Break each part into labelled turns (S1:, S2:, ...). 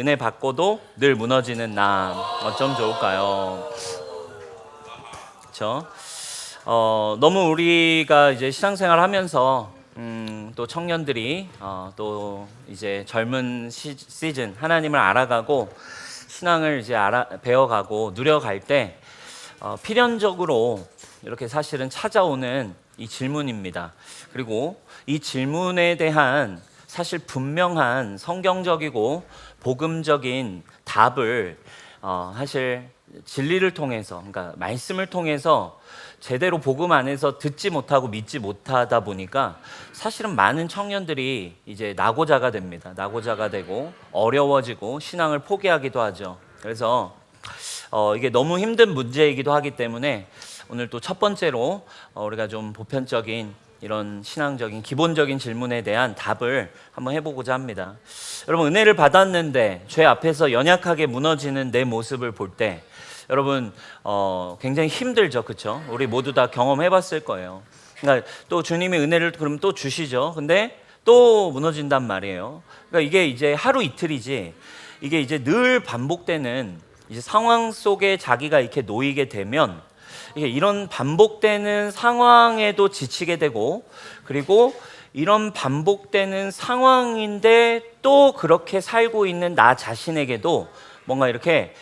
S1: 은혜 받고도 늘 무너지는 나 어쩜 좋을까요? 그렇죠? 너무 우리가 이제 신앙생활 하면서 또 청년들이 또 이제 젊은 시즌 하나님을 알아가고 신앙을 이제 배워가고 누려갈 때 필연적으로 이렇게 사실은 찾아오는 이 질문입니다. 그리고 이 질문에 대한 사실 분명한 성경적이고 복음적인 답을 사실 진리를 통해서, 그러니까 말씀을 통해서 제대로 복음 안에서 듣지 못하고 믿지 못하다 보니까 사실은 많은 청년들이 이제 낙오자가 됩니다. 낙오자가 되고 어려워지고 신앙을 포기하기도 하죠. 그래서 이게 너무 힘든 문제이기도 하기 때문에 오늘 또 첫 번째로 우리가 좀 보편적인 이런 신앙적인 기본적인 질문에 대한 답을 한번 해보고자 합니다. 여러분, 은혜를 받았는데 죄 앞에서 연약하게 무너지는 내 모습을 볼 때 여러분 굉장히 힘들죠, 그렇죠? 우리 모두 다 경험해봤을 거예요. 그러니까 또 주님이 은혜를 그럼 또 주시죠. 근데 또 무너진단 말이에요. 그러니까 이게 이제 하루 이틀이지 이게 이제 늘 반복되는 이제 상황 속에 자기가 이렇게 놓이게 되면 이런 반복되는 상황에도 지치게 되고, 그리고 이런 반복되는 상황인데 또 그렇게 살고 있는 나 자신에게도 뭔가 이렇게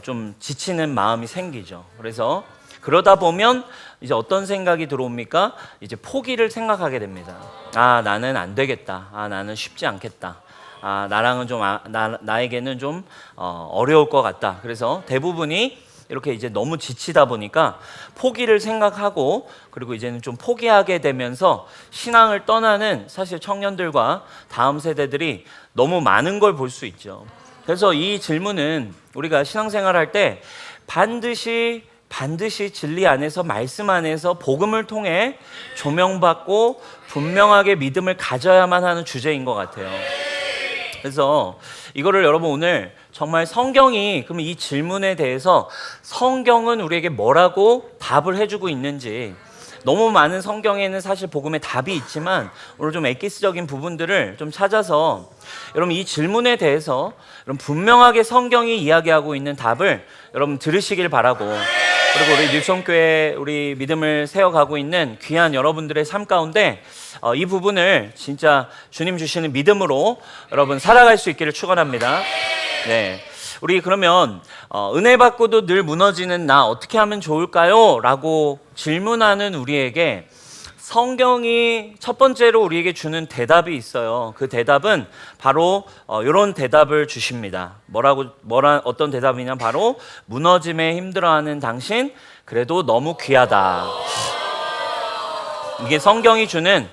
S1: 좀 지치는 마음이 생기죠. 그래서 그러다 보면 이제 어떤 생각이 들어옵니까? 이제 포기를 생각하게 됩니다. 나는 안 되겠다. 나는 쉽지 않겠다. 나랑은 좀 나에게는 좀 어려울 것 같다. 그래서 대부분이 이렇게 이제 너무 지치다 보니까 포기를 생각하고, 그리고 이제는 좀 포기하게 되면서 신앙을 떠나는 사실 청년들과 다음 세대들이 너무 많은 걸 볼 수 있죠. 그래서 이 질문은 우리가 신앙생활 할 때 반드시 진리 안에서, 말씀 안에서 복음을 통해 조명받고 분명하게 믿음을 가져야만 하는 주제인 것 같아요. 그래서 이거를 여러분 오늘 정말 성경이 그럼 이 질문에 대해서 성경은 우리에게 뭐라고 답을 해주고 있는지, 너무 많은 성경에는 사실 복음의 답이 있지만 오늘 좀 엑기스적인 부분들을 좀 찾아서 여러분 이 질문에 대해서 여러분 분명하게 성경이 이야기하고 있는 답을 여러분 들으시길 바라고, 그리고 우리 뉴성교회 우리 믿음을 세워가고 있는 귀한 여러분들의 삶 가운데 이 부분을 진짜 주님 주시는 믿음으로 여러분 살아갈 수 있기를 축원합니다. 네, 우리 그러면 은혜 받고도 늘 무너지는 나 어떻게 하면 좋을까요? 라고 질문하는 우리에게 성경이 첫 번째로 우리에게 주는 대답이 있어요. 그 대답은 바로 이런 대답을 주십니다. 어떤 대답이냐? 바로 무너짐에 힘들어하는 당신 그래도 너무 귀하다. 이게 성경이 주는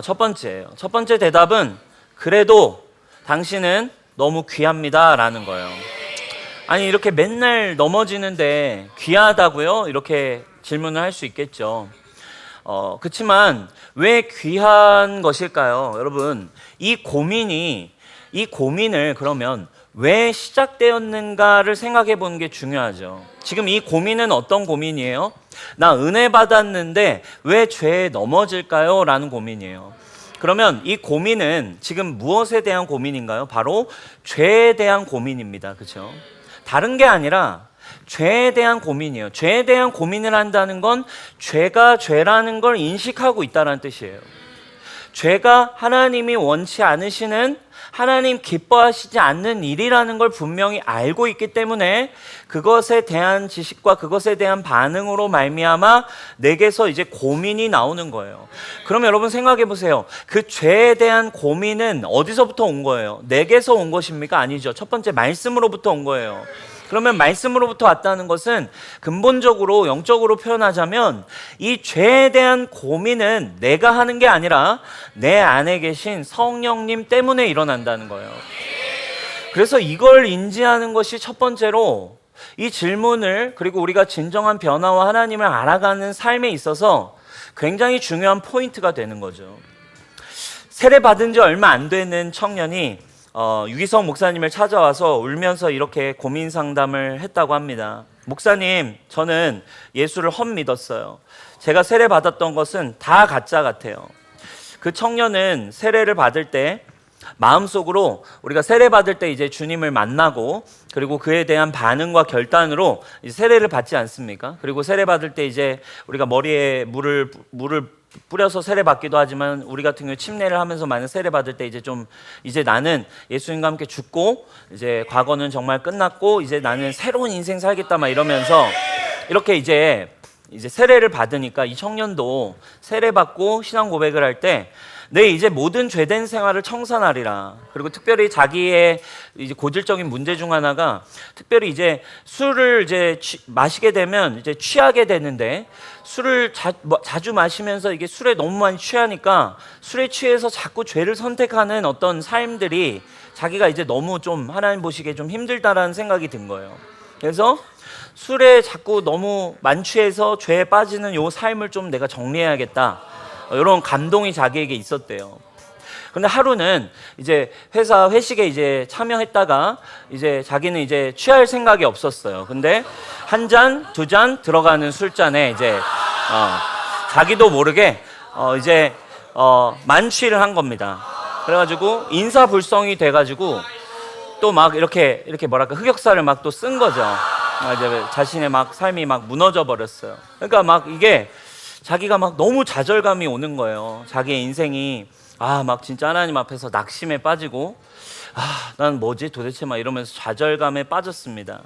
S1: 첫 번째예요. 첫 번째 대답은 그래도 당신은 너무 귀합니다 라는 거예요. 아니, 이렇게 맨날 넘어지는데 귀하다고요? 이렇게 질문을 할 수 있겠죠. 그렇지만 왜 귀한 것일까요? 여러분, 이 고민을 그러면 왜 시작되었는가를 생각해 보는 게 중요하죠. 지금 이 고민은 어떤 고민이에요? 나 은혜 받았는데 왜 죄에 넘어질까요? 라는 고민이에요. 그러면 이 고민은 지금 무엇에 대한 고민인가요? 바로 죄에 대한 고민입니다. 그렇죠? 다른 게 아니라 죄에 대한 고민이에요. 죄에 대한 고민을 한다는 건 죄가 죄라는 걸 인식하고 있다는 뜻이에요. 죄가 하나님이 원치 않으시는, 하나님 기뻐하시지 않는 일이라는 걸 분명히 알고 있기 때문에 그것에 대한 지식과 그것에 대한 반응으로 말미암아 내게서 이제 고민이 나오는 거예요. 그럼 여러분 생각해 보세요. 그 죄에 대한 고민은 어디서부터 온 거예요? 내게서 온 것입니까? 아니죠. 첫 번째 말씀으로부터 온 거예요. 그러면 말씀으로부터 왔다는 것은 근본적으로 영적으로 표현하자면 이 죄에 대한 고민은 내가 하는 게 아니라 내 안에 계신 성령님 때문에 일어난다는 거예요. 그래서 이걸 인지하는 것이 첫 번째로 이 질문을, 그리고 우리가 진정한 변화와 하나님을 알아가는 삶에 있어서 굉장히 중요한 포인트가 되는 거죠. 세례 받은 지 얼마 안 되는 청년이 유기성 목사님을 찾아와서 울면서 이렇게 고민 상담을 했다고 합니다. 목사님, 저는 예수를 헛 믿었어요. 제가 세례 받았던 것은 다 가짜 같아요. 그 청년은 세례를 받을 때 마음속으로 우리가 세례 받을 때 이제 주님을 만나고 그리고 그에 대한 반응과 결단으로 이제 세례를 받지 않습니까? 그리고 세례 받을 때 이제 우리가 머리에 물을 뿌려서 세례 받기도 하지만 우리 같은 경우에 침례를 하면서 만약 세례 받을 때 이제 나는 예수님과 함께 죽고 이제 과거는 정말 끝났고 이제 나는 새로운 인생 살겠다 막 이러면서 이렇게 이제 세례를 받으니까 이 청년도 세례 받고 신앙 고백을 할 때 내 이제 모든 죄된 생활을 청산하리라. 그리고 특별히 자기의 이제 고질적인 문제 중 하나가 특별히 이제 술을 이제 마시게 되면 이제 취하게 되는데 술을 자주 마시면서 이게 술에 너무 많이 취하니까 술에 취해서 자꾸 죄를 선택하는 어떤 삶들이 자기가 이제 너무 좀 하나님 보시기에 좀 힘들다라는 생각이 든 거예요. 그래서 술에 자꾸 너무 만취해서 죄에 빠지는 요 삶을 좀 내가 정리해야겠다. 이런 감동이 자기에게 있었대요. 근데 하루는 이제 회사 회식에 이제 참여했다가 이제 자기는 이제 취할 생각이 없었어요. 근데 한 잔, 두 잔 들어가는 술잔에 이제 자기도 모르게 이제 만취를 한 겁니다. 그래가지고 인사불성이 돼가지고 또 막 이렇게 뭐랄까 흑역사를 막 또 쓴 거죠. 이제 자신의 막 삶이 막 무너져 버렸어요. 그러니까 막 이게 자기가 막 너무 좌절감이 오는 거예요. 자기의 인생이 막 진짜 하나님 앞에서 낙심에 빠지고 난 뭐지 도대체 막 이러면서 좌절감에 빠졌습니다.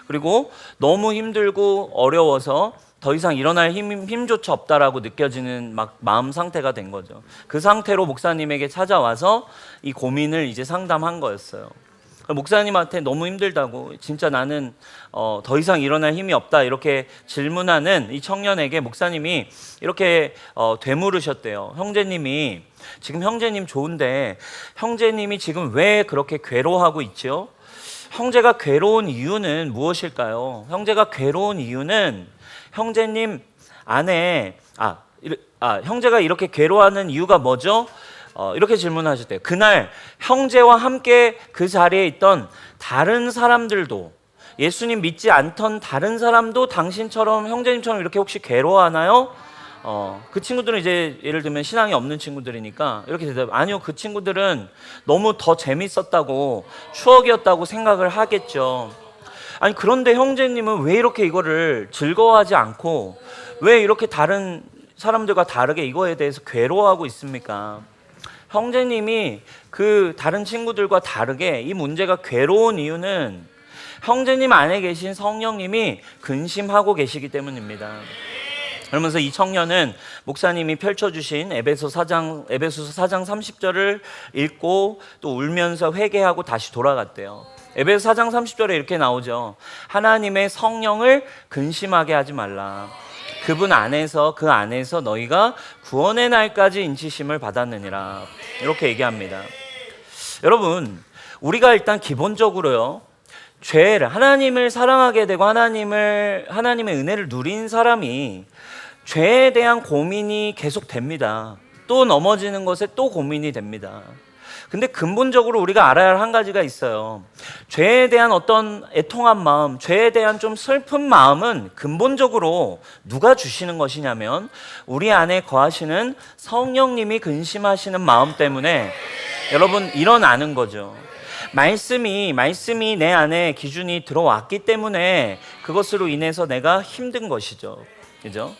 S1: 그리고 너무 힘들고 어려워서 더 이상 일어날 힘조차 없다라고 느껴지는 막 마음 상태가 된 거죠. 그 상태로 목사님에게 찾아와서 이 고민을 이제 상담한 거였어요. 목사님한테 너무 힘들다고 진짜 나는 더 이상 일어날 힘이 없다 이렇게 질문하는 이 청년에게 목사님이 이렇게 되물으셨대요. 형제님이 지금 형제님 좋은데 형제님이 지금 왜 그렇게 괴로워하고 있죠? 형제가 괴로운 이유는 무엇일까요? 형제가 괴로운 이유는 형제님 안에 형제가 이렇게 괴로워하는 이유가 뭐죠? 이렇게 질문하셨대요. 그날 형제와 함께 그 자리에 있던 다른 사람들도 예수님 믿지 않던 다른 사람도 당신처럼 형제님처럼 이렇게 혹시 괴로워하나요? 그 친구들은 이제 예를 들면 신앙이 없는 친구들이니까 이렇게 대답 아니요 그 친구들은 너무 더 재밌었다고 추억이었다고 생각을 하겠죠. 아니 그런데 형제님은 왜 이렇게 이거를 즐거워하지 않고 왜 이렇게 다른 사람들과 다르게 이거에 대해서 괴로워하고 있습니까? 형제님이 그 다른 친구들과 다르게 이 문제가 괴로운 이유는 형제님 안에 계신 성령님이 근심하고 계시기 때문입니다. 그러면서 이 청년은 목사님이 펼쳐주신 에베소서 4장 30절을 읽고 또 울면서 회개하고 다시 돌아갔대요. 에베소 4장 30절에 이렇게 나오죠. 하나님의 성령을 근심하게 하지 말라. 그분 안에서 그 안에서 너희가 구원의 날까지 인치심을 받았느니라. 이렇게 얘기합니다. 여러분, 우리가 일단 기본적으로요. 죄를 하나님을 사랑하게 되고 하나님의 은혜를 누린 사람이 죄에 대한 고민이 계속 됩니다. 또 넘어지는 것에 또 고민이 됩니다. 근데 근본적으로 우리가 알아야 할 한 가지가 있어요. 죄에 대한 어떤 애통한 마음, 죄에 대한 좀 슬픈 마음은 근본적으로 누가 주시는 것이냐면 우리 안에 거하시는 성령님이 근심하시는 마음 때문에 여러분 일어나는 거죠. 말씀이 내 안에 기준이 들어왔기 때문에 그것으로 인해서 내가 힘든 것이죠. 그죠?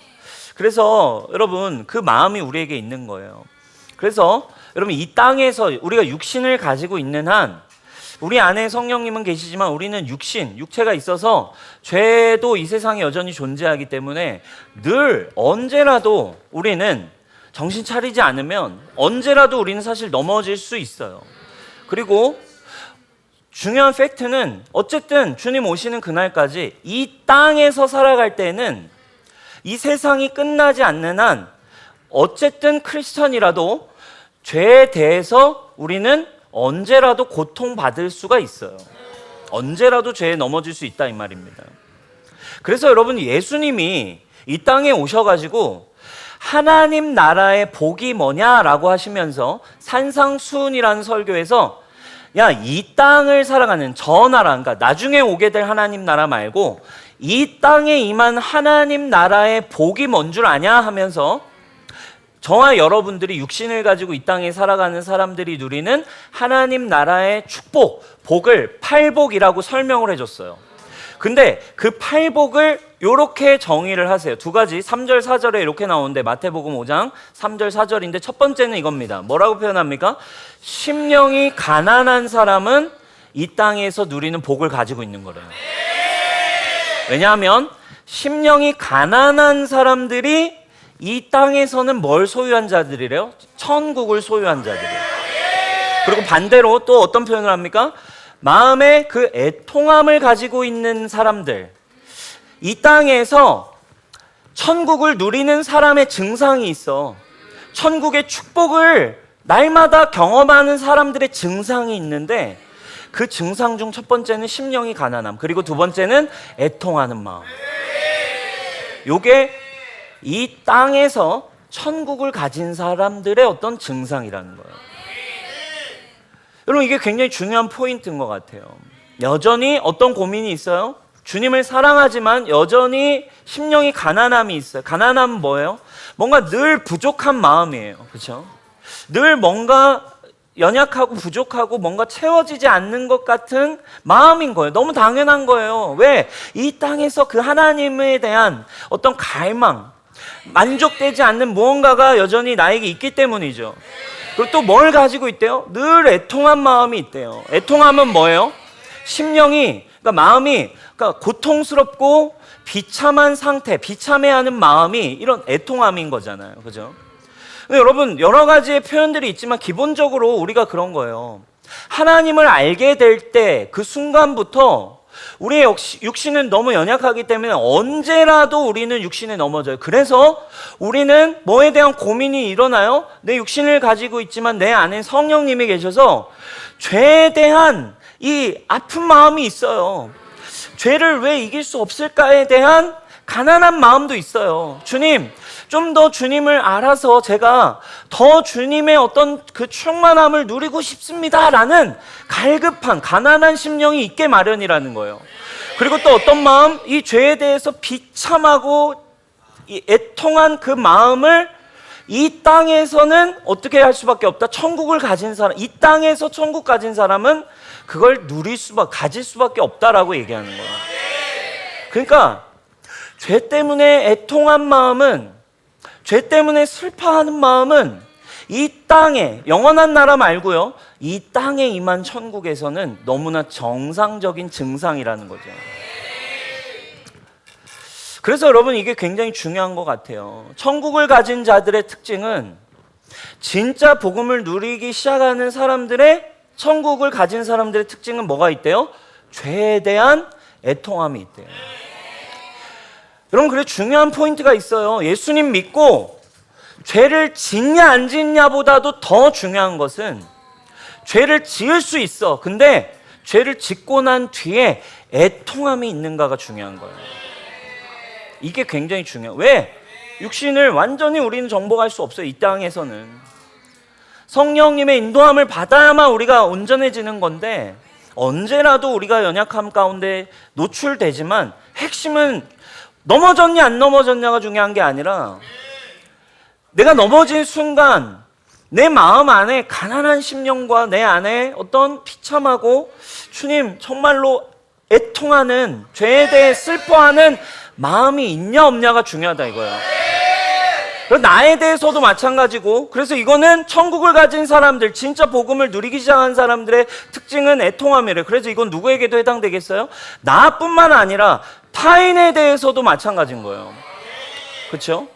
S1: 그래서 여러분 그 마음이 우리에게 있는 거예요. 그래서 여러분 이 땅에서 우리가 육신을 가지고 있는 한 우리 안에 성령님은 계시지만 우리는 육체가 있어서 죄도 이 세상에 여전히 존재하기 때문에 늘 언제라도 우리는 정신 차리지 않으면 언제라도 우리는 사실 넘어질 수 있어요. 그리고 중요한 팩트는 어쨌든 주님 오시는 그날까지 이 땅에서 살아갈 때는 이 세상이 끝나지 않는 한 어쨌든 크리스천이라도 죄에 대해서 우리는 언제라도 고통받을 수가 있어요. 언제라도 죄에 넘어질 수 있다 이 말입니다. 그래서 여러분 예수님이 이 땅에 오셔가지고 하나님 나라의 복이 뭐냐라고 하시면서 산상수훈이라는 설교에서 야, 이 땅을 살아가는 저 나라, 그러니까 나중에 오게 될 하나님 나라 말고 이 땅에 임한 하나님 나라의 복이 뭔 줄 아냐 하면서 저와 여러분들이 육신을 가지고 이 땅에 살아가는 사람들이 누리는 하나님 나라의 축복, 복을 팔복이라고 설명을 해줬어요. 근데 그 팔복을 이렇게 정의를 하세요. 두 가지, 3절 4절에 이렇게 나오는데 마태복음 5장 3절 4절인데 첫 번째는 이겁니다. 뭐라고 표현합니까? 심령이 가난한 사람은 이 땅에서 누리는 복을 가지고 있는 거래요. 왜냐하면 심령이 가난한 사람들이 이 땅에서는 뭘 소유한 자들이래요? 천국을 소유한 자들이에요. 그리고 반대로 또 어떤 표현을 합니까? 마음에 그 애통함을 가지고 있는 사람들, 이 땅에서 천국을 누리는 사람의 증상이 있어. 천국의 축복을 날마다 경험하는 사람들의 증상이 있는데 그 증상 중 첫 번째는 심령이 가난함, 그리고 두 번째는 애통하는 마음. 요게 이 땅에서 천국을 가진 사람들의 어떤 증상이라는 거예요. 여러분, 이게 굉장히 중요한 포인트인 것 같아요. 여전히 어떤 고민이 있어요? 주님을 사랑하지만 여전히 심령이 가난함이 있어요. 가난함은 뭐예요? 뭔가 늘 부족한 마음이에요. 그렇죠? 늘 뭔가 연약하고 부족하고 뭔가 채워지지 않는 것 같은 마음인 거예요. 너무 당연한 거예요. 왜? 이 땅에서 그 하나님에 대한 어떤 갈망, 만족되지 않는 무언가가 여전히 나에게 있기 때문이죠. 그리고 또 뭘 가지고 있대요? 늘 애통한 마음이 있대요. 애통함은 뭐예요? 심령이, 그러니까 마음이, 그러니까 고통스럽고 비참한 상태, 비참해하는 마음이 이런 애통함인 거잖아요. 그죠? 근데 여러분, 여러 가지의 표현들이 있지만 기본적으로 우리가 그런 거예요. 하나님을 알게 될 때 그 순간부터 우리의 육신은 너무 연약하기 때문에 언제라도 우리는 육신에 넘어져요. 그래서 우리는 뭐에 대한 고민이 일어나요? 내 육신을 가지고 있지만 내 안에 성령님이 계셔서 죄에 대한 이 아픈 마음이 있어요. 죄를 왜 이길 수 없을까에 대한 가난한 마음도 있어요. 주님, 좀 더 주님을 알아서 제가 더 주님의 어떤 그 충만함을 누리고 싶습니다라는 갈급한 가난한 심령이 있게 마련이라는 거예요. 그리고 또 어떤 마음? 이 죄에 대해서 비참하고 이 애통한 그 마음을 이 땅에서는 어떻게 할 수밖에 없다? 천국을 가진 사람, 이 땅에서 천국 가진 사람은 그걸 가질 수밖에 없다라고 얘기하는 거예요. 그러니까 죄 때문에 애통한 마음은, 죄 때문에 슬퍼하는 마음은 이 땅에, 영원한 나라 말고요, 이 땅에 임한 천국에서는 너무나 정상적인 증상이라는 거죠. 그래서 여러분, 이게 굉장히 중요한 것 같아요. 천국을 가진 자들의 특징은 진짜 복음을 누리기 시작하는 사람들의, 천국을 가진 사람들의 특징은 뭐가 있대요? 죄에 대한 애통함이 있대요. 여러분, 그래 중요한 포인트가 있어요. 예수님 믿고 죄를 짓냐 안 짓냐보다도 더 중요한 것은 죄를 지을 수 있어. 근데 죄를 짓고 난 뒤에 애통함이 있는가가 중요한 거예요. 이게 굉장히 중요해요. 왜? 육신을 완전히 우리는 정복할 수 없어요. 이 땅에서는. 성령님의 인도함을 받아야만 우리가 온전해지는 건데 언제라도 우리가 연약함 가운데 노출되지만 핵심은 넘어졌냐 안 넘어졌냐가 중요한 게 아니라 내가 넘어진 순간 내 마음 안에 가난한 심령과 내 안에 어떤 비참하고 주님 정말로 애통하는, 죄에 대해 슬퍼하는 마음이 있냐 없냐가 중요하다 이거예요. 나에 대해서도 마찬가지고, 그래서 이거는 천국을 가진 사람들, 진짜 복음을 누리기 시작한 사람들의 특징은 애통함이래요. 그래서 이건 누구에게도 해당되겠어요? 나뿐만 아니라 타인에 대해서도 마찬가지인 거예요. 그렇죠?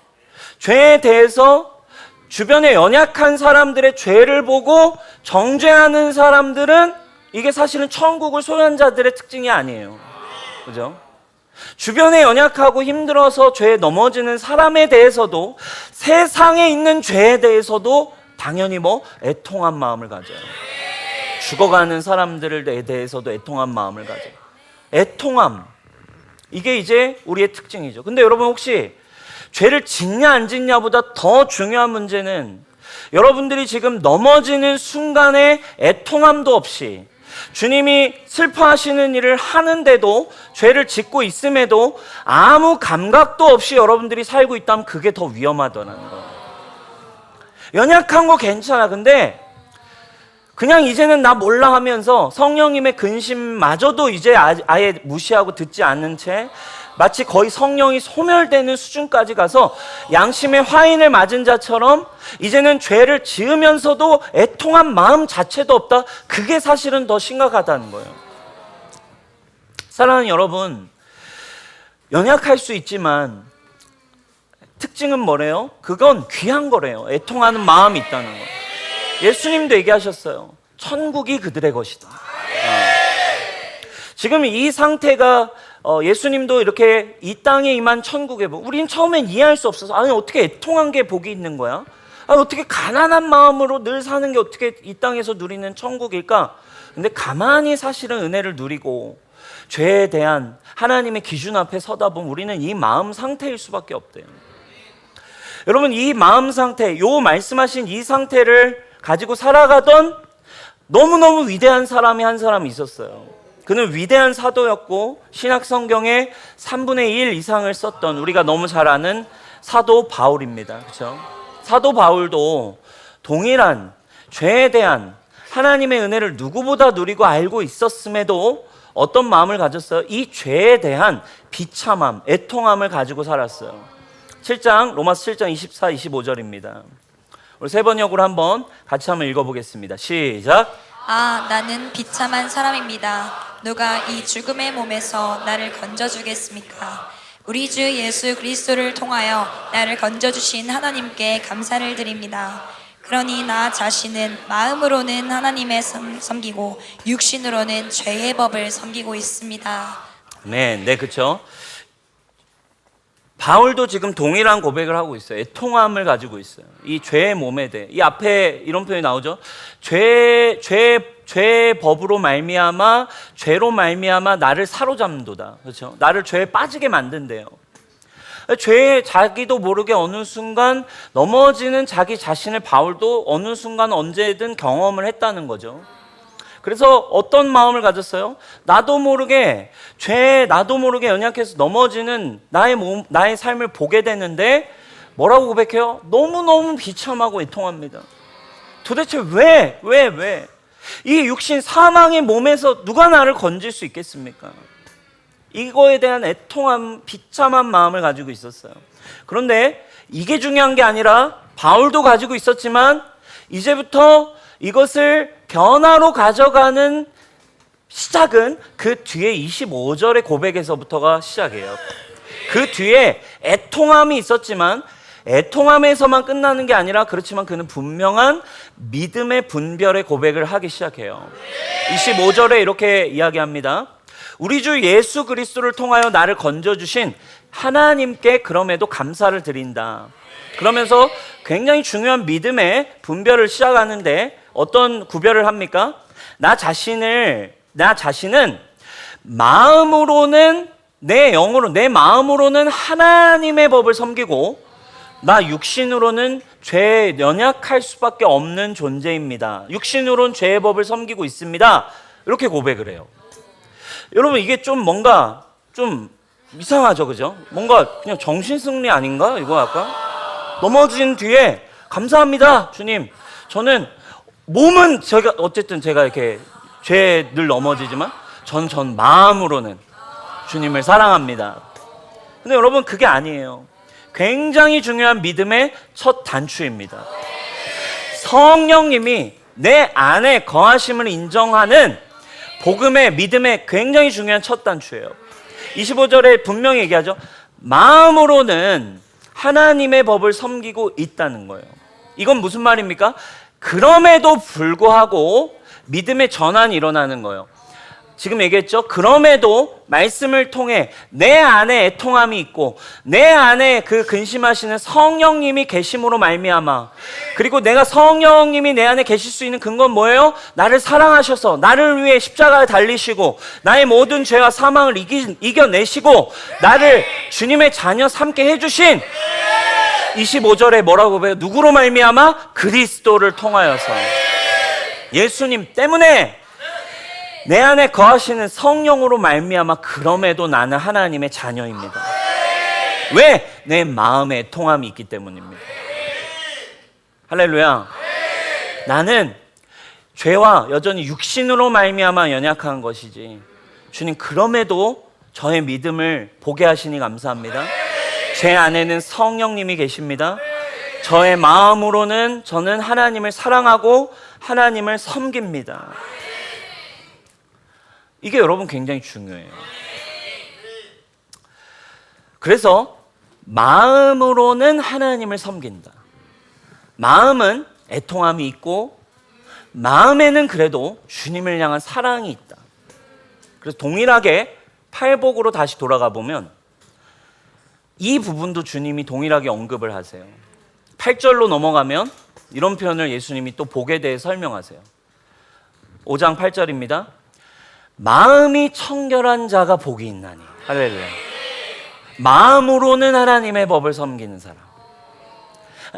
S1: 죄에 대해서 주변에 연약한 사람들의 죄를 보고 정죄하는 사람들은 이게 사실은 천국을 소유한 자들의 특징이 아니에요. 그죠? 주변에 연약하고 힘들어서 죄에 넘어지는 사람에 대해서도, 세상에 있는 죄에 대해서도 당연히 애통한 마음을 가져요. 죽어가는 사람들에 대해서도 애통한 마음을 가져요. 애통함, 이게 이제 우리의 특징이죠. 근데 여러분, 혹시 죄를 짓냐 안 짓냐보다 더 중요한 문제는 여러분들이 지금 넘어지는 순간에 애통함도 없이 주님이 슬퍼하시는 일을 하는데도, 죄를 짓고 있음에도 아무 감각도 없이 여러분들이 살고 있다면 그게 더 위험하다는 거예요. 연약한 거 괜찮아. 근데 그냥 이제는 나 몰라 하면서 성령님의 근심마저도 이제 아예 무시하고 듣지 않는 채 마치 거의 성령이 소멸되는 수준까지 가서 양심의 화인을 맞은 자처럼 이제는 죄를 지으면서도 애통한 마음 자체도 없다. 그게 사실은 더 심각하다는 거예요. 사랑하는 여러분, 연약할 수 있지만 특징은 뭐래요? 그건 귀한 거래요. 애통하는 마음이 있다는 거예요. 예수님도 얘기하셨어요. 천국이 그들의 것이다. 지금 이 상태가 예수님도 이렇게 이 땅에 임한 천국에 우린 처음엔 이해할 수 없어서 아니 어떻게 애통한 게 복이 있는 거야? 아니 어떻게 가난한 마음으로 늘 사는 게 어떻게 이 땅에서 누리는 천국일까? 근데 가만히 사실은 은혜를 누리고 죄에 대한 하나님의 기준 앞에 서다 보면 우리는 이 마음 상태일 수밖에 없대요. 여러분, 이 마음 상태, 요 말씀하신 이 상태를 가지고 살아가던 너무너무 위대한 사람이 한 사람이 있었어요. 그는 위대한 사도였고 신약 성경의 3분의 1 이상을 썼던 우리가 너무 잘 아는 사도 바울입니다. 그렇죠? 사도 바울도 동일한 죄에 대한 하나님의 은혜를 누구보다 누리고 알고 있었음에도 어떤 마음을 가졌어요? 이 죄에 대한 비참함, 애통함을 가지고 살았어요. 7장, 로마서 7장 24, 25절입니다. 우리 세 번역으로 한번 같이 한번 읽어보겠습니다. 시작.
S2: 아, 나는 비참한 사람입니다. 누가 이 죽음의 몸에서 나를 건져주겠습니까? 우리 주 예수 그리스도를 통하여 나를 건져주신 하나님께 감사를 드립니다. 그러니 나 자신은 마음으로는 하나님의 섬기고 육신으로는 죄의 법을 섬기고 있습니다.
S1: 네, 그렇죠. 바울도 지금 동일한 고백을 하고 있어요. 애통함을 가지고 있어요. 이 죄의 몸에 대해. 이 앞에 이런 표현이 나오죠. 죄의 법으로 말미암아 죄로 말미암아 나를 사로잡는도다. 그렇죠? 나를 죄에 빠지게 만든대요. 죄에 자기도 모르게 어느 순간 넘어지는 자기 자신을 바울도 어느 순간 언제든 경험을 했다는 거죠. 그래서 어떤 마음을 가졌어요? 나도 모르게 죄에 나도 모르게 연약해서 넘어지는 나의 삶을 보게 되는데 뭐라고 고백해요? 너무너무 비참하고 애통합니다. 도대체 왜? 이 육신 사망의 몸에서 누가 나를 건질 수 있겠습니까? 이거에 대한 애통함, 비참한 마음을 가지고 있었어요. 그런데 이게 중요한 게 아니라 바울도 가지고 있었지만 이제부터 이것을 변화로 가져가는 시작은 그 뒤에 25절의 고백에서부터가 시작이에요. 그 뒤에 애통함이 있었지만 애통함에서만 끝나는 게 아니라 그렇지만 그는 분명한 믿음의 분별의 고백을 하기 시작해요. 25절에 이렇게 이야기합니다. 우리 주 예수 그리스도를 통하여 나를 건져주신 하나님께 그럼에도 감사를 드린다. 그러면서 굉장히 중요한 믿음의 분별을 시작하는데 어떤 구별을 합니까? 나 자신은 마음으로는 내 마음으로는 하나님의 법을 섬기고 나 육신으로는 죄에 연약할 수밖에 없는 존재입니다. 육신으로는 죄의 법을 섬기고 있습니다. 이렇게 고백을 해요. 여러분 이게 좀 뭔가 좀 이상하죠, 그죠? 뭔가 그냥 정신승리 아닌가? 이거 약간 넘어진 뒤에 감사합니다, 주님. 저는 몸은 제가 이렇게 죄에 늘 넘어지지만 전 마음으로는 주님을 사랑합니다. 근데 여러분 그게 아니에요. 굉장히 중요한 믿음의 첫 단추입니다. 성령님이 내 안에 거하심을 인정하는 복음의 믿음의 굉장히 중요한 첫 단추예요. 25절에 분명히 얘기하죠. 마음으로는 하나님의 법을 섬기고 있다는 거예요. 이건 무슨 말입니까? 그럼에도 불구하고 믿음의 전환이 일어나는 거예요. 지금 얘기했죠? 그럼에도 말씀을 통해 내 안에 애통함이 있고 내 안에 그 근심하시는 성령님이 계심으로 말미암아 그리고 내가 성령님이 내 안에 계실 수 있는 근거는 뭐예요? 나를 사랑하셔서 나를 위해 십자가에 달리시고 나의 모든 죄와 사망을 이겨내시고 나를 주님의 자녀 삼게 해주신 25절에 뭐라고 배워요? 누구로 말미암아? 그리스도를 통하여서 예수님 때문에 내 안에 거하시는 성령으로 말미암아 그럼에도 나는 하나님의 자녀입니다. 왜? 내 마음에 애통함이 있기 때문입니다. 할렐루야. 나는 죄와 여전히 육신으로 말미암아 연약한 것이지 주님 그럼에도 저의 믿음을 보게 하시니 감사합니다. 제 안에는 성령님이 계십니다. 저의 마음으로는 저는 하나님을 사랑하고 하나님을 섬깁니다. 이게 여러분 굉장히 중요해요. 그래서 마음으로는 하나님을 섬긴다. 마음은 애통함이 있고 마음에는 그래도 주님을 향한 사랑이 있다. 그래서 동일하게 팔복으로 다시 돌아가 보면 이 부분도 주님이 동일하게 언급을 하세요. 8절로 넘어가면 이런 표현을 예수님이 또 복에 대해 설명하세요. 5장 8절입니다. 마음이 청결한 자가 복이 있나니. 할렐루야. 마음으로는 하나님의 법을 섬기는 사람.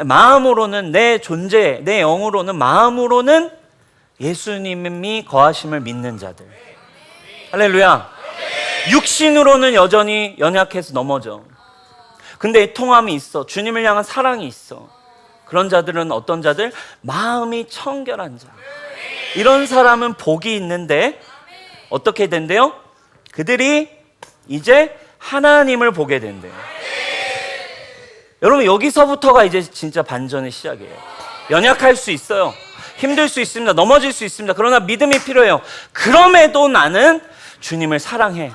S1: 마음으로는 내 존재, 내 영으로는 마음으로는 예수님이 거하심을 믿는 자들. 할렐루야. 육신으로는 여전히 연약해서 넘어져. 근데 애통함이 있어. 주님을 향한 사랑이 있어. 그런 자들은 어떤 자들? 마음이 청결한 자. 이런 사람은 복이 있는데 어떻게 된대요? 그들이 이제 하나님을 보게 된대요. 여러분 여기서부터가 이제 진짜 반전의 시작이에요. 연약할 수 있어요. 힘들 수 있습니다. 넘어질 수 있습니다. 그러나 믿음이 필요해요. 그럼에도 나는 주님을 사랑해.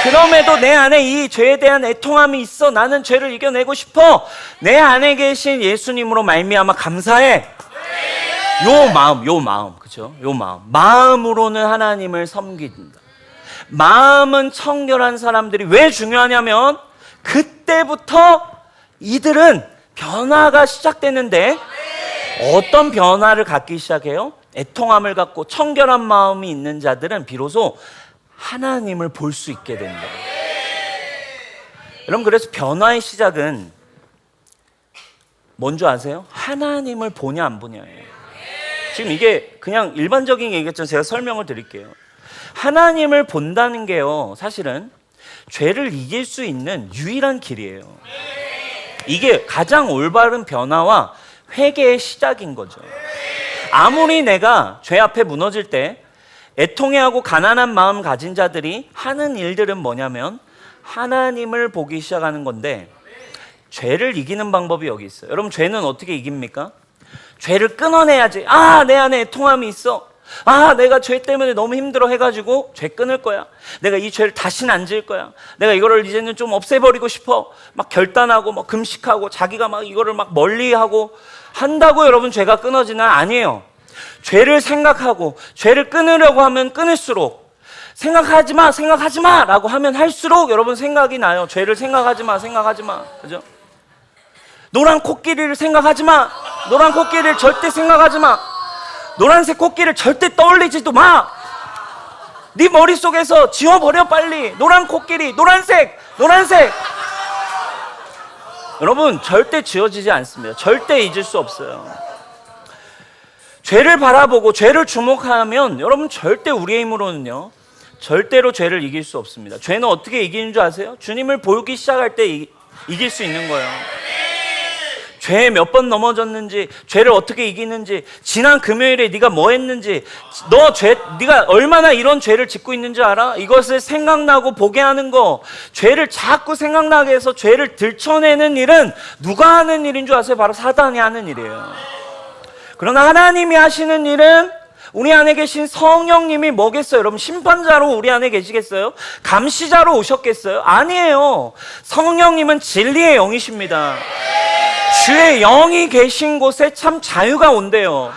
S1: 그럼에도 내 안에 이 죄에 대한 애통함이 있어. 나는 죄를 이겨내고 싶어. 내 안에 계신 예수님으로 말미암아 감사해. 요 마음, 그죠? 요 마음으로는 하나님을 섬긴다. 마음은 청결한 사람들이 왜 중요하냐면 그때부터 이들은 변화가 시작되는데 어떤 변화를 갖기 시작해요? 애통함을 갖고 청결한 마음이 있는 자들은 비로소 하나님을 볼 수 있게 된다. 여러분 그래서 변화의 시작은 뭔지 아세요? 하나님을 보냐 안 보냐예요. 지금 이게 그냥 일반적인 얘기겠죠. 제가 설명을 드릴게요. 하나님을 본다는 게요 사실은 죄를 이길 수 있는 유일한 길이에요. 이게 가장 올바른 변화와 회개의 시작인 거죠. 아무리 내가 죄 앞에 무너질 때 애통해하고 가난한 마음 가진 자들이 하는 일들은 뭐냐면 하나님을 보기 시작하는 건데 죄를 이기는 방법이 여기 있어요. 여러분 죄는 어떻게 이깁니까? 죄를 끊어내야지. 내 안에 애통함이 있어. 내가 죄 때문에 너무 힘들어 해가지고 죄 끊을 거야. 내가 이 죄를 다시는 안 지을 거야. 내가 이거를 이제는 좀 없애버리고 싶어. 막 결단하고 막 금식하고 자기가 막 이거를 막 멀리하고 한다고 여러분 죄가 끊어지나? 아니에요. 죄를 생각하고 죄를 끊으려고 하면 끊을수록 생각하지 마 라고 하면 할수록 여러분 생각이 나요. 죄를 생각하지 마 그죠? 노란 코끼리를 생각하지 마. 노란 코끼리를 절대 생각하지 마. 노란색 코끼리를 절대 떠올리지도 마. 네 머릿속에서 지워버려 빨리. 노란 코끼리, 노란색. 여러분 절대 지워지지 않습니다. 절대 잊을 수 없어요. 죄를 바라보고 죄를 주목하면 여러분 절대 우리의 힘으로는요 절대로 죄를 이길 수 없습니다. 죄는 어떻게 이기는 줄 아세요? 주님을 보기 시작할 때 이길 수 있는 거예요. 죄에 몇 번 넘어졌는지, 죄를 어떻게 이기는지, 지난 금요일에 네가 뭐 했는지, 네가 얼마나 이런 죄를 짓고 있는지 알아? 이것을 생각나고 보게 하는 거, 죄를 자꾸 생각나게 해서 죄를 들춰내는 일은 누가 하는 일인 줄 아세요? 바로 사단이 하는 일이에요. 그러나 하나님이 하시는 일은 우리 안에 계신 성령님이 뭐겠어요? 여러분 심판자로 우리 안에 계시겠어요? 감시자로 오셨겠어요? 아니에요. 성령님은 진리의 영이십니다. 주의 영이 계신 곳에 참 자유가 온대요.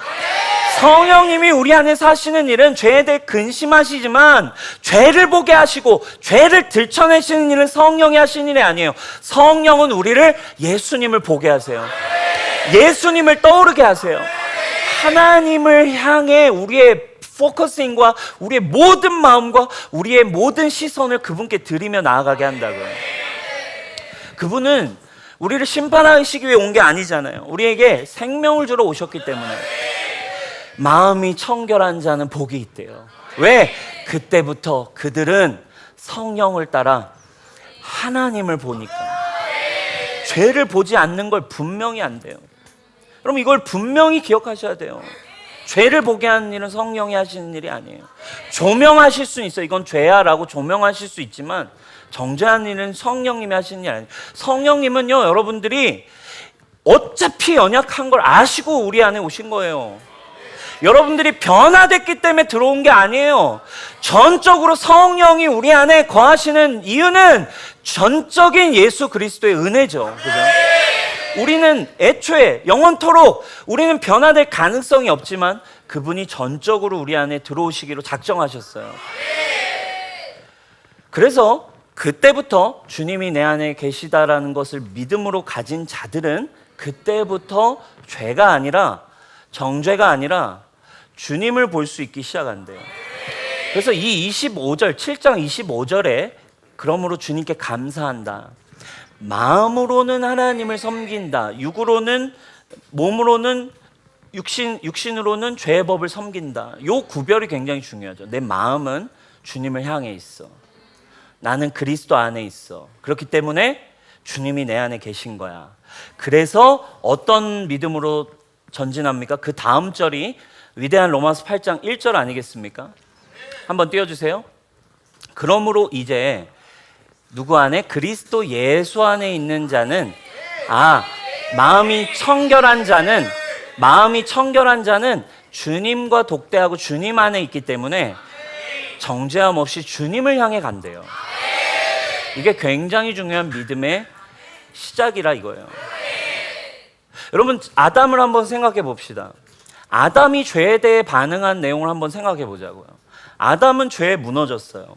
S1: 성령님이 우리 안에 사시는 일은 죄에 대해 근심하시지만 죄를 보게 하시고 죄를 들춰내시는 일은 성령이 하시는 일이 아니에요. 성령은 우리를 예수님을 보게 하세요. 예수님을 떠오르게 하세요. 하나님을 향해 우리의 포커싱과 우리의 모든 마음과 우리의 모든 시선을 그분께 드리며 나아가게 한다고요. 그분은 우리를 심판하시기 위해 온 게 아니잖아요. 우리에게 생명을 주러 오셨기 때문에. 마음이 청결한 자는 복이 있대요. 왜? 그때부터 그들은 성령을 따라 하나님을 보니까. 죄를 보지 않는 걸 분명히 안 돼요. 여러분 이걸 분명히 기억하셔야 돼요. 죄를 보게 하는 일은 성령이 하시는 일이 아니에요. 조명하실 수는 있어요. 이건 죄야 라고 조명하실 수 있지만 정죄하는 일은 성령님이 하시는 일이 아니에요. 성령님은요, 여러분들이 어차피 연약한 걸 아시고 우리 안에 오신 거예요. 여러분들이 변화됐기 때문에 들어온 게 아니에요. 전적으로 성령이 우리 안에 거하시는 이유는 전적인 예수 그리스도의 은혜죠. 그죠? 우리는 애초에 영원토록 우리는 변화될 가능성이 없지만 그분이 전적으로 우리 안에 들어오시기로 작정하셨어요. 그래서 그때부터 주님이 내 안에 계시다라는 것을 믿음으로 가진 자들은 그때부터 죄가 아니라 정죄가 아니라 주님을 볼 수 있기 시작한대요. 그래서 이 25절, 7장 25절에 그러므로 주님께 감사한다. 마음으로는 하나님을 섬긴다. 몸으로는 육신으로는 죄의 법을 섬긴다. 이 구별이 굉장히 중요하죠. 내 마음은 주님을 향해 있어. 나는 그리스도 안에 있어. 그렇기 때문에 주님이 내 안에 계신 거야. 그래서 어떤 믿음으로 전진합니까? 그 다음 절이 위대한 로마서 8장 1절 아니겠습니까? 한번 띄워주세요. 그러므로 이제 누구 안에? 그리스도 예수 안에 있는 자는 마음이 청결한 자는 주님과 독대하고 주님 안에 있기 때문에 정죄함 없이 주님을 향해 간대요. 이게 굉장히 중요한 믿음의 시작이라 이거예요. 여러분 아담을 한번 생각해 봅시다. 아담이 죄에 대해 반응한 내용을 한번 생각해 보자고요. 아담은 죄에 무너졌어요.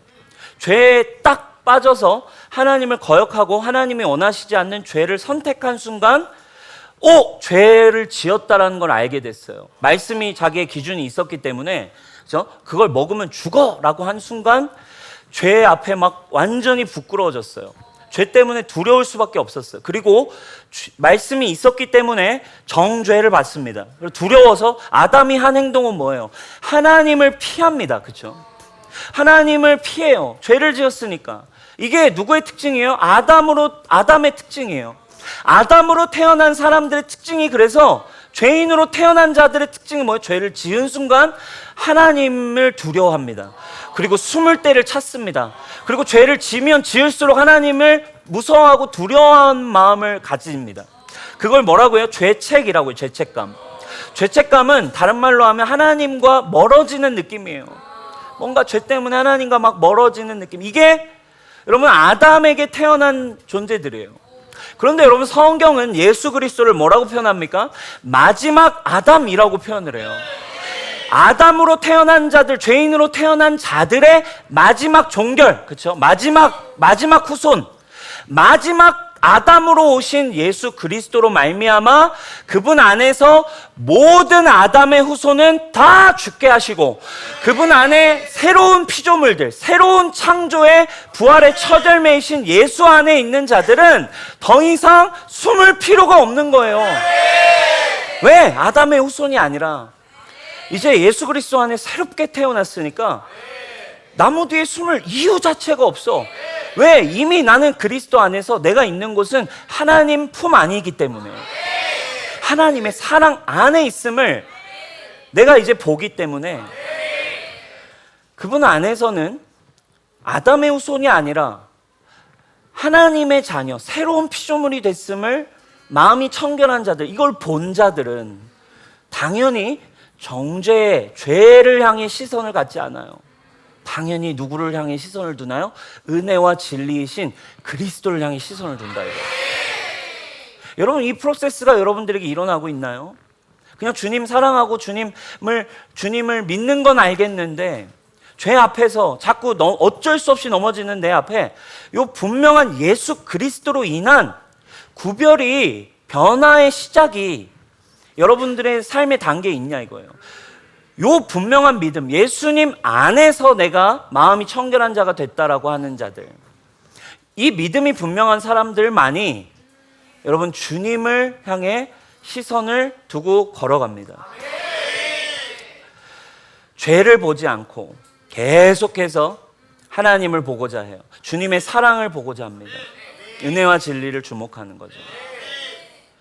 S1: 죄에 딱 빠져서 하나님을 거역하고 하나님이 원하시지 않는 죄를 선택한 순간 죄를 지었다라는 걸 알게 됐어요. 말씀이 자기의 기준이 있었기 때문에 그걸 먹으면 죽어라고 한 순간 죄 앞에 막 완전히 부끄러워졌어요. 죄 때문에 두려울 수밖에 없었어요. 그리고 말씀이 있었기 때문에 정죄를 받습니다. 두려워서 아담이 한 행동은 뭐예요? 하나님을 피합니다. 그렇죠? 하나님을 피해요. 죄를 지었으니까. 이게 누구의 특징이에요? 아담의 특징이에요. 아담으로 태어난 사람들의 특징이 그래서 죄인으로 태어난 자들의 특징이 뭐예요? 죄를 지은 순간 하나님을 두려워합니다. 그리고 숨을 때를 찾습니다. 그리고 죄를 지면 지을수록 하나님을 무서워하고 두려워하는 마음을 가집니다. 그걸 뭐라고 해요? 죄책이라고 해요. 죄책감. 죄책감은 다른 말로 하면 하나님과 멀어지는 느낌이에요. 뭔가 죄 때문에 하나님과 막 멀어지는 느낌. 이게 여러분 아담에게 태어난 존재들이에요. 그런데 여러분 성경은 예수 그리스도를 뭐라고 표현합니까? 마지막 아담이라고 표현을 해요. 아담으로 태어난 자들, 죄인으로 태어난 자들의 마지막 종결, 그렇죠? 마지막 후손, 마지막 아담으로 오신 예수 그리스도로 말미암아 그분 안에서 모든 아담의 후손은 다 죽게 하시고 그분 안에 새로운 피조물들, 새로운 창조의 부활의 첫 열매이신 예수 안에 있는 자들은 더 이상 숨을 필요가 없는 거예요. 왜? 아담의 후손이 아니라 이제 예수 그리스도 안에 새롭게 태어났으니까 나무 뒤에 숨을 이유 자체가 없어. 왜? 이미 나는 그리스도 안에서 내가 있는 곳은 하나님 품 안이기 때문에 하나님의 사랑 안에 있음을 내가 이제 보기 때문에 그분 안에서는 아담의 후손이 아니라 하나님의 자녀, 새로운 피조물이 됐음을 마음이 청결한 자들, 이걸 본 자들은 당연히 정죄의 죄를 향해 시선을 갖지 않아요. 당연히 누구를 향해 시선을 두나요? 은혜와 진리이신 그리스도를 향해 시선을 둔다 이거. 여러분 이 프로세스가 여러분들에게 일어나고 있나요? 그냥 주님 사랑하고 주님을 믿는 건 알겠는데 죄 앞에서 자꾸 어쩔 수 없이 넘어지는 내 앞에 요 분명한 예수 그리스도로 인한 구별이 변화의 시작이 여러분들의 삶의 단계에 있냐 이거예요. 요 분명한 믿음, 예수님 안에서 내가 마음이 청결한 자가 됐다라고 하는 자들, 이 믿음이 분명한 사람들만이 여러분 주님을 향해 시선을 두고 걸어갑니다. 죄를 보지 않고 계속해서 하나님을 보고자 해요. 주님의 사랑을 보고자 합니다. 은혜와 진리를 주목하는 거죠.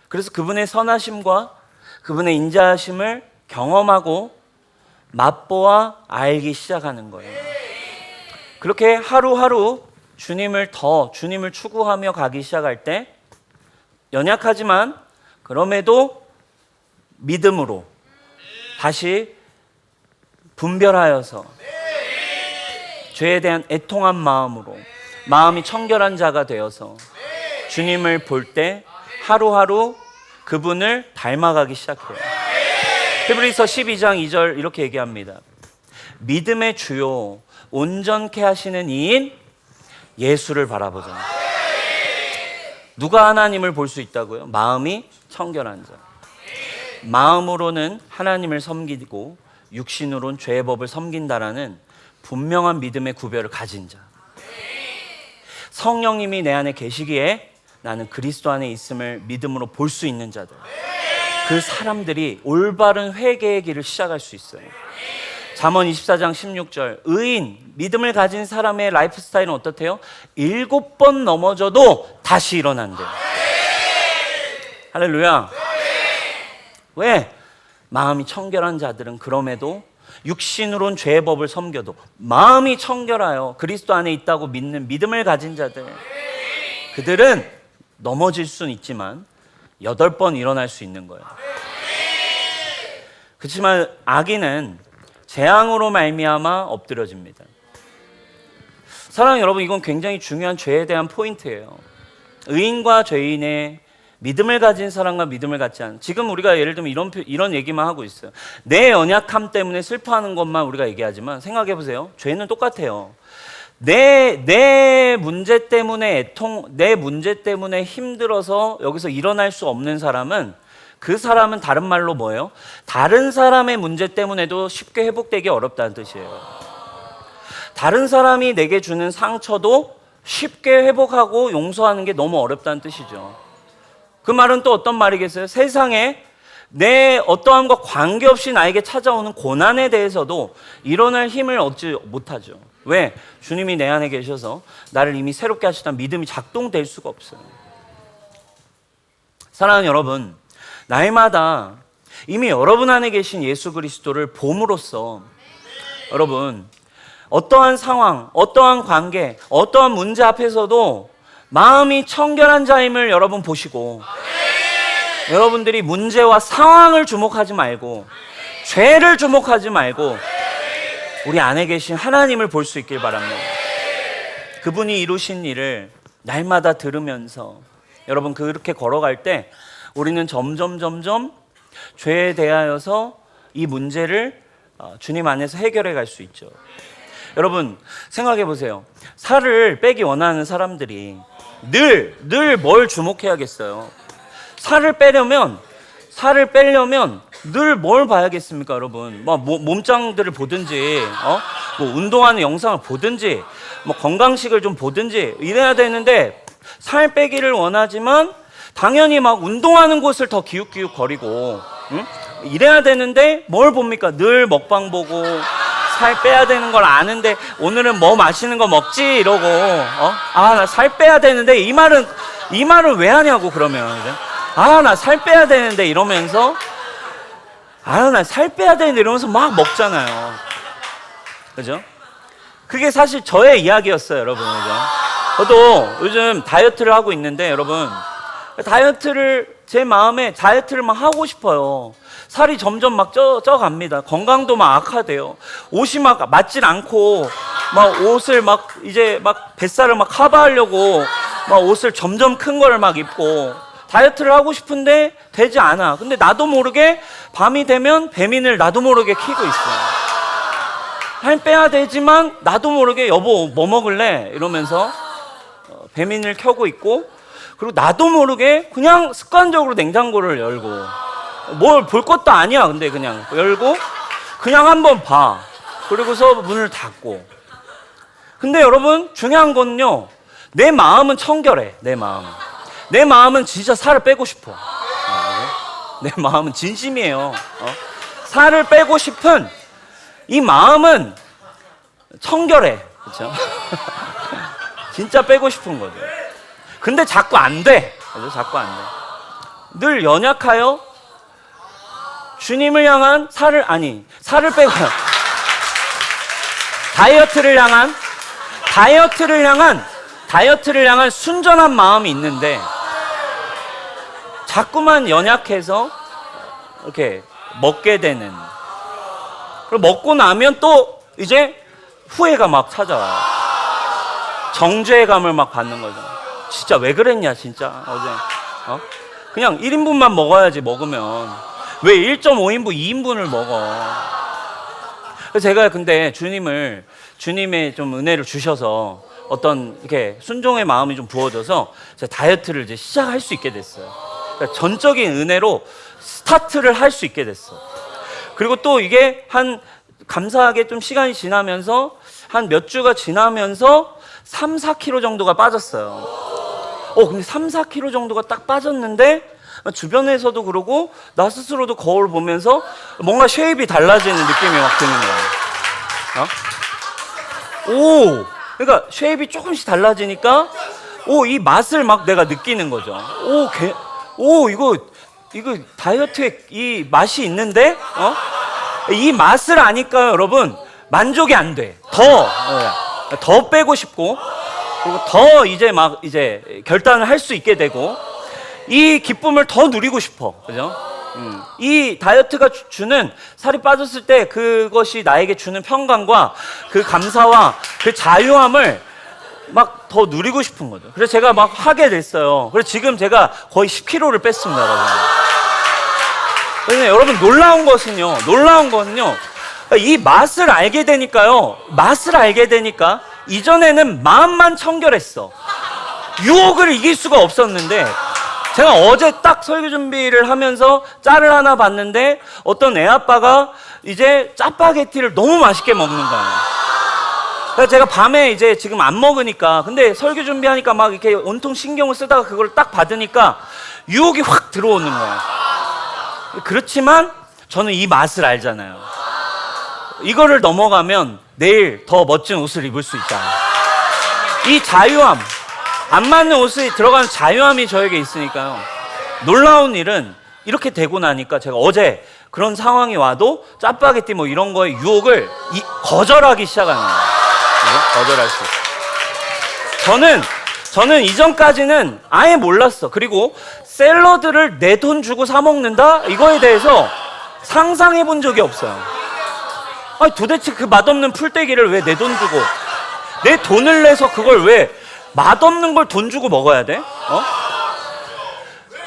S1: 그래서 그분의 선하심과 그분의 인자하심을 경험하고 맛보아 알기 시작하는 거예요. 그렇게 하루하루 주님을 추구하며 가기 시작할 때 연약하지만 그럼에도 믿음으로 다시 분별하여서 죄에 대한 애통한 마음으로 마음이 청결한 자가 되어서 주님을 볼 때 하루하루 그분을 닮아가기 시작해요. 히브리서 12장 2절 이렇게 얘기합니다. 믿음의 주요 온전케 하시는 이인 예수를 바라보자. 누가 하나님을 볼 수 있다고요? 마음이 청결한 자. 마음으로는 하나님을 섬기고 육신으로는 죄의 법을 섬긴다라는 분명한 믿음의 구별을 가진 자. 성령님이 내 안에 계시기에 나는 그리스도 안에 있음을 믿음으로 볼 수 있는 자들. 그 사람들이 올바른 회개의 길을 시작할 수 있어요. 잠언 24장 16절 의인, 믿음을 가진 사람의 라이프 스타일은 어떻대요? 7번 넘어져도 다시 일어난대요. 할렐루야. 왜? 마음이 청결한 자들은 그럼에도 육신으론 죄의 법을 섬겨도 마음이 청결하여 그리스도 안에 있다고 믿는 믿음을 가진 자들, 그들은 넘어질 수는 있지만 8번 일어날 수 있는 거예요. 그렇지만 악인은 재앙으로 말미암아 엎드려집니다. 사랑하는 여러분, 이건 굉장히 중요한 죄에 대한 포인트예요. 의인과 죄인의 믿음을 가진 사람과 믿음을 갖지 않은, 지금 우리가 예를 들면 이런 얘기만 하고 있어요. 내 연약함 때문에 슬퍼하는 것만 우리가 얘기하지만 생각해 보세요. 죄는 똑같아요. 내 문제 때문에 내 문제 때문에 힘들어서 여기서 일어날 수 없는 사람은, 그 사람은 다른 말로 뭐예요? 다른 사람의 문제 때문에도 쉽게 회복되기 어렵다는 뜻이에요. 다른 사람이 내게 주는 상처도 쉽게 회복하고 용서하는 게 너무 어렵다는 뜻이죠. 그 말은 또 어떤 말이겠어요? 세상에 내 어떠함과 관계없이 나에게 찾아오는 고난에 대해서도 일어날 힘을 얻지 못하죠. 왜? 주님이 내 안에 계셔서 나를 이미 새롭게 하시다는 믿음이 작동될 수가 없어요. 사랑하는 여러분, 날마다 이미 여러분 안에 계신 예수 그리스도를 봄으로써 여러분, 어떠한 상황, 어떠한 관계, 어떠한 문제 앞에서도 마음이 청결한 자임을 여러분 보시고, 여러분들이 문제와 상황을 주목하지 말고 죄를 주목하지 말고 우리 안에 계신 하나님을 볼 수 있길 바랍니다. 그분이 이루신 일을 날마다 들으면서 여러분 그렇게 걸어갈 때 우리는 점점 죄에 대하여서 이 문제를 주님 안에서 해결해 갈 수 있죠. 여러분 생각해 보세요. 살을 빼기 원하는 사람들이 늘 뭘 주목해야겠어요? 살을 빼려면 늘 뭘 봐야겠습니까, 여러분? 뭐 몸짱들을 보든지, 뭐 운동하는 영상을 보든지, 뭐 건강식을 좀 보든지 이래야 되는데, 살 빼기를 원하지만 당연히 막 운동하는 곳을 더 기웃기웃 거리고, 이래야 되는데 뭘 봅니까? 늘 먹방 보고 살 빼야 되는 걸 아는데 오늘은 뭐 맛있는 거 먹지 이러고, 나 살 빼야 되는데 이 말은 왜 하냐고. 그러면 나 살 빼야 되는데 이러면서 나 살 빼야 되는데 이러면서 막 먹잖아요. 그죠? 그게 사실 저의 이야기였어요, 여러분. 그죠? 저도 요즘 다이어트를 하고 있는데 여러분, 제 마음에 다이어트를 막 하고 싶어요. 살이 점점 막 쪄갑니다. 건강도 막 악화돼요. 옷이 막 맞질 않고, 막 옷을 막 이제 막 뱃살을 막 커버하려고 막 옷을 점점 큰 거를 막 입고 다이어트를 하고 싶은데 되지 않아. 근데 나도 모르게 밤이 되면 배민을 나도 모르게 키고 있어요. 살 빼야 되지만 나도 모르게 여보 뭐 먹을래? 이러면서 배민을 켜고 있고, 그리고 나도 모르게 그냥 습관적으로 냉장고를 열고, 뭘 볼 것도 아니야. 근데 그냥 열고 그냥 한번 봐. 그리고서 문을 닫고. 근데 여러분 중요한 건요, 내 마음은 청결해. 내 마음은 진짜 살을 빼고 싶어. 내 마음은 진심이에요. 살을 빼고 싶은 이 마음은 청결해. 그렇죠? 진짜 빼고 싶은 거죠. 근데 자꾸 안 돼. 그죠? 자꾸 안 돼. 늘 연약하여 주님을 향한 살을 빼고 다이어트를 향한 순전한 마음이 있는데 자꾸만 연약해서 이렇게 먹게 되는. 그리고 먹고 나면 또 이제 후회가 막 찾아와요. 정죄감을 막 받는 거죠. 진짜 왜 그랬냐 진짜 어제. 그냥 1인분만 먹어야지 먹으면 왜 1.5인분 2인분을 먹어. 그래서 제가 근데 주님의 좀 은혜를 주셔서 어떤 이렇게 순종의 마음이 좀 부어져서 제가 다이어트를 이제 시작할 수 있게 됐어요. 그러니까 전적인 은혜로 스타트를 할 수 있게 됐어. 그리고 또 이게 감사하게 좀 시간이 지나면서 한 몇 주가 지나면서 3, 4kg 정도가 빠졌어요. 근데 3, 4kg 정도가 딱 빠졌는데 주변에서도 그러고 나 스스로도 거울 보면서 뭔가 쉐입이 달라지는 느낌이 막 드는 거야. 그러니까 쉐입이 조금씩 달라지니까 이 맛을 막 내가 느끼는 거죠. 이거 다이어트에 이 맛이 있는데 이 맛을 아니까 여러분 만족이 안 돼. 더 빼고 싶고 그리고 더 이제 결단을 할 수 있게 되고 이 기쁨을 더 누리고 싶어. 그죠? 이 다이어트가 주는 살이 빠졌을 때 그것이 나에게 주는 평강과 그 감사와 그 자유함을 막 더 누리고 싶은 거죠. 그래서 제가 막 하게 됐어요. 그래서 지금 제가 거의 10kg를 뺐습니다, 여러분. 그래서 여러분 놀라운 거는요. 이 맛을 알게 되니까요. 이전에는 마음만 청결했어. 유혹을 이길 수가 없었는데 제가 어제 딱 설교 준비를 하면서 짤을 하나 봤는데 어떤 애 아빠가 이제 짜파게티를 너무 맛있게 먹는 거예요. 그래서 제가 밤에 이제 지금 안 먹으니까 근데 설교 준비하니까 막 이렇게 온통 신경을 쓰다가 그걸 딱 받으니까 유혹이 확 들어오는 거예요. 그렇지만 저는 이 맛을 알잖아요. 이거를 넘어가면 내일 더 멋진 옷을 입을 수 있다. 이 자유함, 안 맞는 옷이 들어가는 자유함이 저에게 있으니까요. 놀라운 일은 이렇게 되고 나니까 제가 어제 그런 상황이 와도 짜파게티 뭐 이런 거에 유혹을 거절하기 시작하는 거예요. 거절할 수 있어요. 저는 이전까지는 아예 몰랐어. 그리고 샐러드를 내 돈 주고 사 먹는다? 이거에 대해서 상상해 본 적이 없어요. 도대체 그 맛없는 풀떼기를 왜 내 돈 주고 내 돈을 내서 그걸 왜 맛없는 걸 돈 주고 먹어야 돼?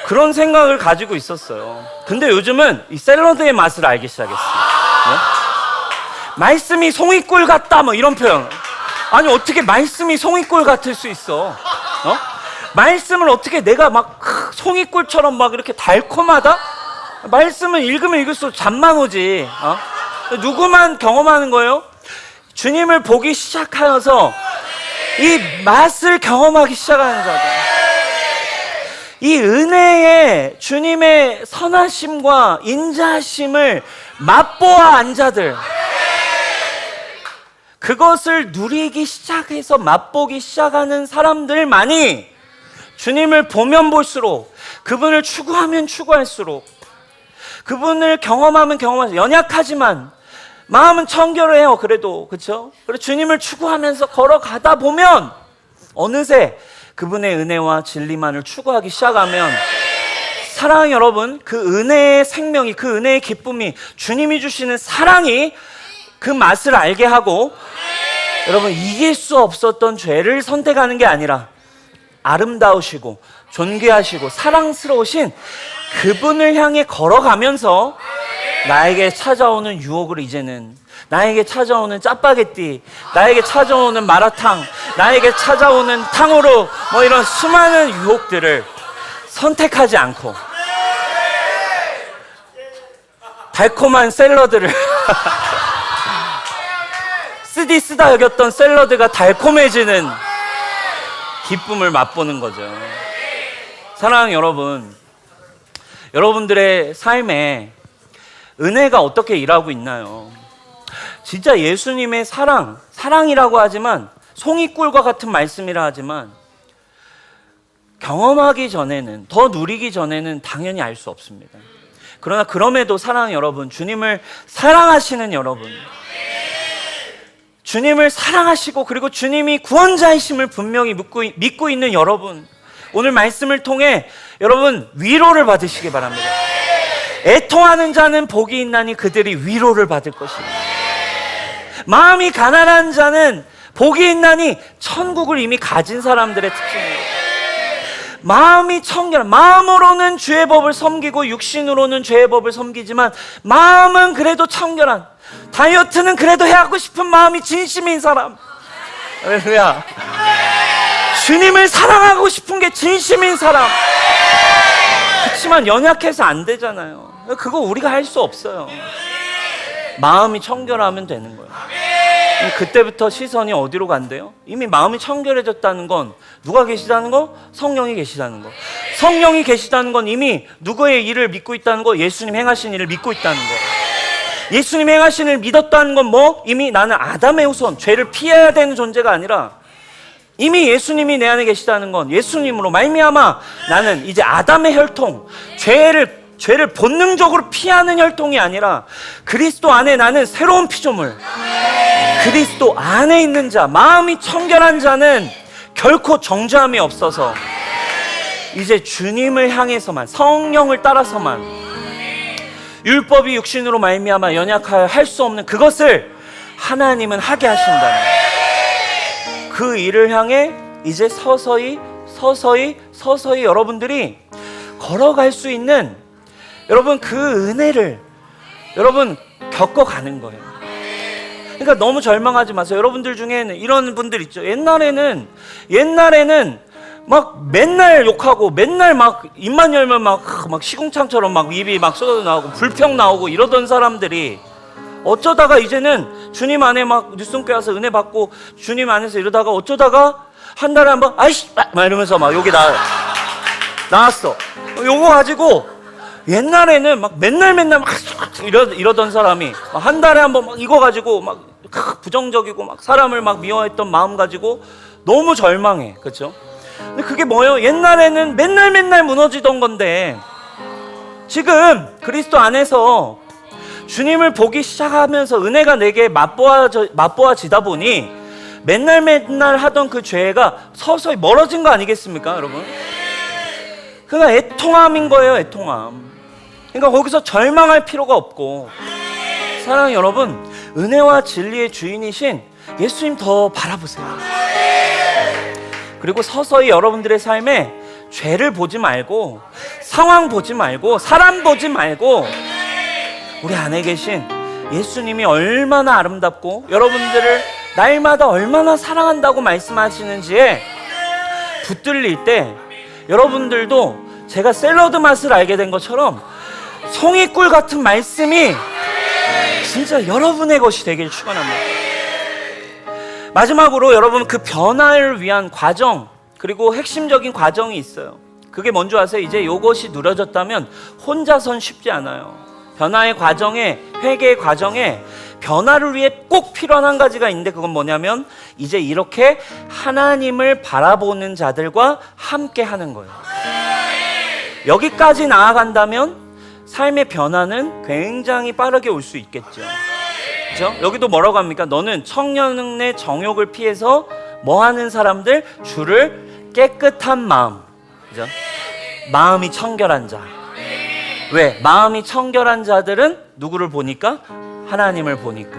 S1: 그런 생각을 가지고 있었어요. 근데 요즘은 이 샐러드의 맛을 알기 시작했어요. 말씀이 송이꿀 같다 뭐 이런 표현. 아니 어떻게 말씀이 송이꿀 같을 수 있어? 말씀을 어떻게 내가 막 송이꿀처럼 막 이렇게 달콤하다? 말씀은 읽으면 읽을수록 잠만 오지. 누구만 경험하는 거예요? 주님을 보기 시작하여서 이 맛을 경험하기 시작하는 자들. 이 은혜의 주님의 선하심과 인자하심을 맛보아 안 자들. 그것을 누리기 시작해서 맛보기 시작하는 사람들만이 주님을 보면 볼수록 그분을 추구하면 추구할수록 그분을 경험하면 경험할수록 연약하지만 마음은 청결해요. 그래도 그렇죠? 그리고 주님을 추구하면서 걸어가다 보면 어느새 그분의 은혜와 진리만을 추구하기 시작하면 사랑하는 여러분, 그 은혜의 생명이, 그 은혜의 기쁨이, 주님이 주시는 사랑이 그 맛을 알게 하고 여러분 이길 수 없었던 죄를 선택하는 게 아니라 아름다우시고 존귀하시고 사랑스러우신 그분을 향해 걸어가면서 나에게 찾아오는 유혹을 이제는 나에게 찾아오는 짜파게티, 나에게 찾아오는 마라탕, 나에게 찾아오는 탕후루 뭐 이런 수많은 유혹들을 선택하지 않고 달콤한 샐러드를 쓰다 여겼던 샐러드가 달콤해지는 기쁨을 맛보는 거죠. 사랑하는 여러분, 여러분들의 삶에 은혜가 어떻게 일하고 있나요? 진짜 예수님의 사랑이라고 하지만 송이꿀과 같은 말씀이라 하지만 경험하기 전에는, 더 누리기 전에는 당연히 알 수 없습니다. 그러나 그럼에도 사랑하는 여러분, 주님을 사랑하시는 여러분, 주님을 사랑하시고 그리고 주님이 구원자이심을 분명히 믿고 있는 여러분, 오늘 말씀을 통해 여러분 위로를 받으시기 바랍니다. 애통하는 자는 복이 있나니 그들이 위로를 받을 것이다. 마음이 가난한 자는 복이 있나니 천국을 이미 가진 사람들의 특징입니다. 마음이 청결한, 마음으로는 주의 법을 섬기고 육신으로는 죄의 법을 섬기지만 마음은 그래도 청결한, 다이어트는 그래도 하고 싶은 마음이 진심인 사람. 할렐루야. 주님을 사랑하고 싶은 게 진심인 사람. 그렇지만 연약해서 안 되잖아요. 그거 우리가 할 수 없어요. 마음이 청결하면 되는 거예요. 그때부터 시선이 어디로 간대요? 이미 마음이 청결해졌다는 건 누가 계시다는 거? 성령이 계시다는 거. 성령이 계시다는 건 이미 누구의 일을 믿고 있다는 거? 예수님 행하신 일을 믿고 있다는 거. 예수님 행하신 일을 믿었다는 건 뭐? 이미 나는 아담의 후손, 죄를 피해야 되는 존재가 아니라 이미 예수님이 내 안에 계시다는 건 예수님으로 말미암아 나는 이제 아담의 혈통, 죄를 본능적으로 피하는 혈통이 아니라 그리스도 안에 나는 새로운 피조물, 그리스도 안에 있는 자, 마음이 청결한 자는 결코 정죄함이 없어서 이제 주님을 향해서만, 성령을 따라서만, 율법이 육신으로 말미암아 연약하여 할 수 없는 그것을 하나님은 하게 하신다는 그 일을 향해 이제 서서히 여러분들이 걸어갈 수 있는, 여러분 그 은혜를 여러분 겪어가는 거예요. 그러니까 너무 절망하지 마세요. 여러분들 중에는 이런 분들 있죠. 옛날에는 막 맨날 욕하고 맨날 막 입만 열면 막 시궁창처럼 막 입이 막 쏟아 나오고 불평 나오고 이러던 사람들이 어쩌다가 이제는 주님 안에 막 뉴스홈교회 와서 은혜 받고 주님 안에서 이러다가 어쩌다가 한 달에 한번 아이씨 막 이러면서 막 여기 나왔어. 요거 가지고 옛날에는 막 맨날 막 이러던 사람이 막 한 달에 한번 막 이거 가지고 막 부정적이고 막 사람을 막 미워했던 마음 가지고 너무 절망해. 그렇죠? 근데 그게 뭐예요? 옛날에는 맨날 무너지던 건데 지금 그리스도 안에서 주님을 보기 시작하면서 은혜가 내게 맛보아지다 보니 맨날 하던 그 죄가 서서히 멀어진 거 아니겠습니까, 여러분? 그러니까 애통함인 거예요, 애통함. 그러니까 거기서 절망할 필요가 없고, 사랑하는 여러분, 은혜와 진리의 주인이신 예수님 더 바라보세요. 그리고 서서히 여러분들의 삶에 죄를 보지 말고, 상황 보지 말고, 사람 보지 말고, 우리 안에 계신 예수님이 얼마나 아름답고 여러분들을 날마다 얼마나 사랑한다고 말씀하시는지에 붙들릴 때 여러분들도 제가 샐러드 맛을 알게 된 것처럼 송이꿀 같은 말씀이 진짜 여러분의 것이 되길 축원합니다. 마지막으로 여러분, 그 변화를 위한 과정, 그리고 핵심적인 과정이 있어요. 그게 뭔지 아세요? 이제 이것이 누려졌다면 혼자선 쉽지 않아요. 변화의 과정에, 회개의 과정에 변화를 위해 꼭 필요한 한 가지가 있는데, 그건 뭐냐면 이제 이렇게 하나님을 바라보는 자들과 함께 하는 거예요. 여기까지 나아간다면 삶의 변화는 굉장히 빠르게 올 수 있겠죠. 그렇죠? 여기도 뭐라고 합니까? 너는 청년의 정욕을 피해서 뭐 하는 사람들? 주를 깨끗한 마음, 그죠? 마음이 청결한 자. 왜? 마음이 청결한 자들은 누구를 보니까? 하나님을 보니까.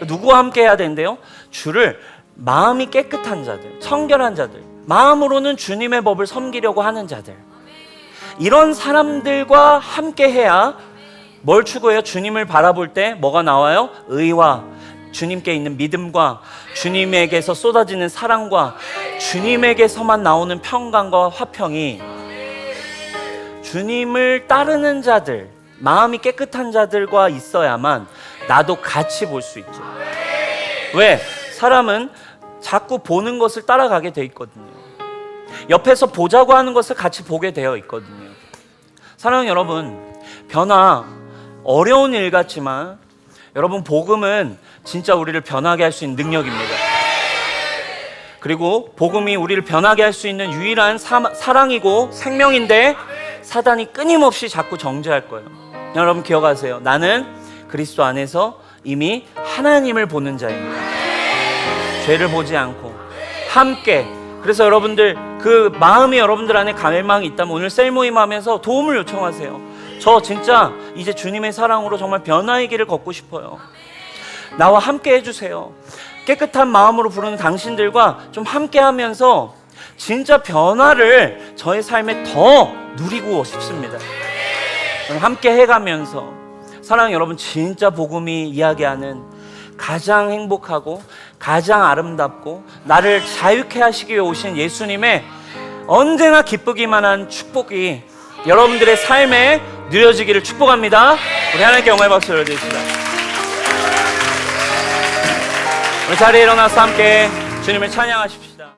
S1: 누구와 함께 해야 된대요? 주를, 마음이 깨끗한 자들, 청결한 자들, 마음으로는 주님의 법을 섬기려고 하는 자들, 이런 사람들과 함께 해야 뭘 추구해요? 주님을 바라볼 때 뭐가 나와요? 의와 주님께 있는 믿음과 주님에게서 쏟아지는 사랑과 주님에게서만 나오는 평강과 화평이, 주님을 따르는 자들, 마음이 깨끗한 자들과 있어야만 나도 같이 볼 수 있죠. 왜? 사람은 자꾸 보는 것을 따라가게 돼 있거든요. 옆에서 보자고 하는 것을 같이 보게 되어 있거든요. 사랑하는 여러분, 변화 어려운 일 같지만 여러분, 복음은 진짜 우리를 변하게 할 수 있는 능력입니다. 그리고 복음이 우리를 변하게 할 수 있는 유일한 사랑이고 생명인데, 사단이 끊임없이 자꾸 정죄할 거예요. 여러분 기억하세요. 나는 그리스도 안에서 이미 하나님을 보는 자입니다. 죄를 보지 않고 함께. 그래서 여러분들 그 마음이 여러분들 안에 갈망이 있다면 오늘 셀 모임 하면서 도움을 요청하세요. 저 진짜 이제 주님의 사랑으로 정말 변화의 길을 걷고 싶어요. 나와 함께 해주세요. 깨끗한 마음으로 부르는 당신들과 좀 함께 하면서 진짜 변화를 저의 삶에 더 누리고 싶습니다. 함께 해가면서 사랑하는 여러분, 진짜 복음이 이야기하는 가장 행복하고 가장 아름답고 나를 자유케 하시기 위해 오신 예수님의 언제나 기쁘기만 한 축복이 여러분들의 삶에 누려지기를 축복합니다. 우리 하나님께 영광의 박수 올려드립시다. 우리 자리에 일어나서 함께 주님을 찬양하십시오.